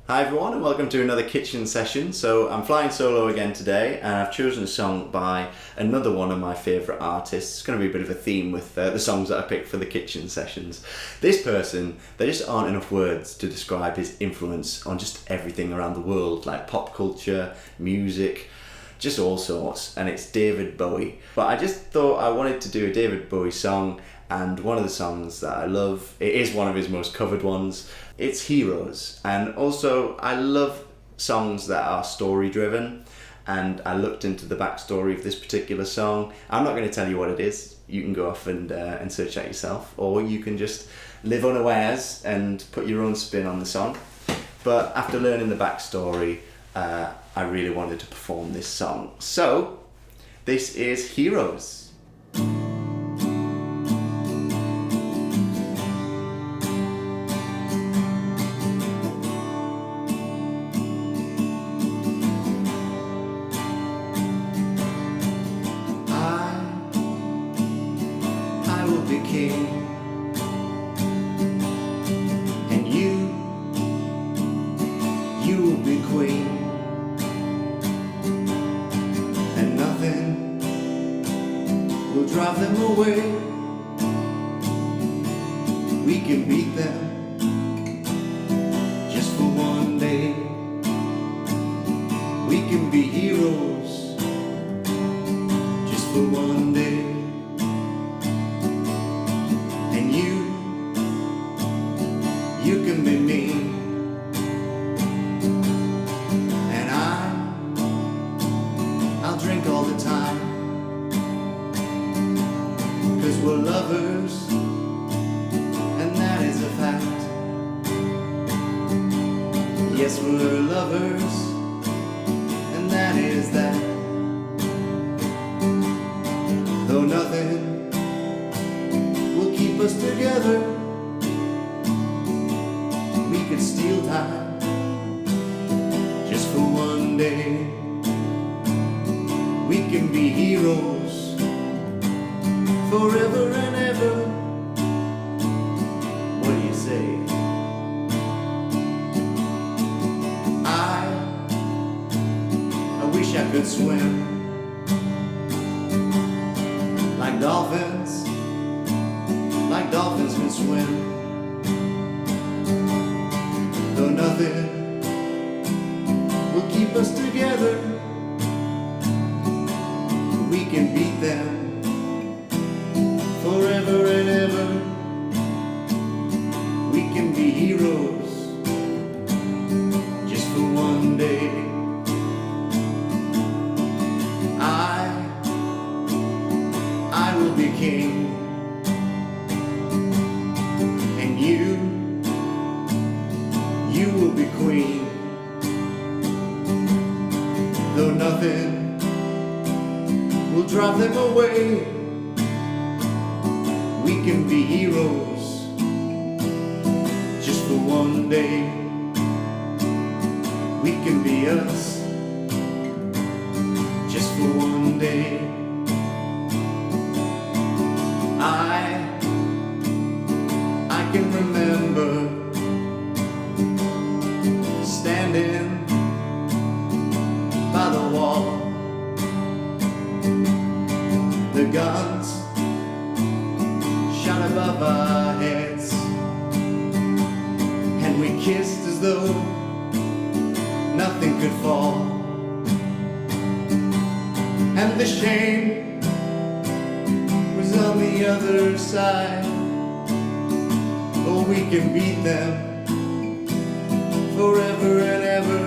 Hi everyone and welcome to another kitchen session. So I'm flying solo again today and I've chosen a song by another one of my favourite artists. It's going to be a bit of a theme with the songs that I picked for the kitchen sessions. This person, there just aren't enough words to describe his influence on just everything around the world, like pop culture, music, just all sorts, and it's David Bowie. But I just thought I wanted to do a David Bowie song, and one of the songs that I love, it is one of his most covered ones, it's Heroes. And also I love songs that are story driven, and I looked into the backstory of this particular song. I'm not going to tell you what it is, you can go off and search that yourself, or you can just live unawares and put your own spin on the song. But after learning the backstory, I really wanted to perform this song. So, this is Heroes. I will be king, and you will be queen, and nothing will drive them away. We can beat them just for one day. We can be heroes just for one day. And you can be me, and I'll drink all the time, 'cause we're lovers, and that is a fact. Yes, we're lovers, and that is that. Though nothing will keep us together, we could steal time just for one day. We can be heroes forever and ever. What do you say? I wish I could swim like dolphins can swim. Though nothing will keep us together, we can beat them forever and ever. We can be heroes just for one day. I will be king, and you will be queen. Though nothing will drive them away, we can be heroes just for one day. We can be us just for one day. I can remember standing by the wall, the guns shot above our heads, and we kissed as though nothing could fall. And the shame was on the other side. Oh, we can beat them forever and ever.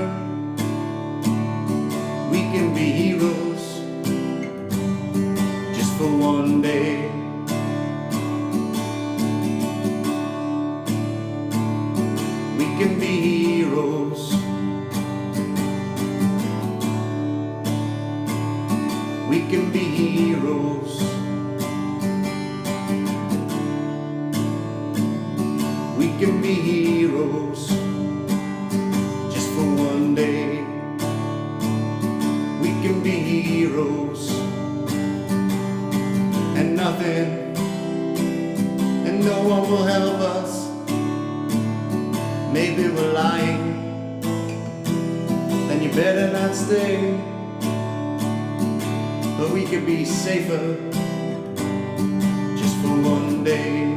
We can be heroes just for one day. We can be heroes. We can be heroes. We can be heroes. better not stay, but we could be safer just for one day.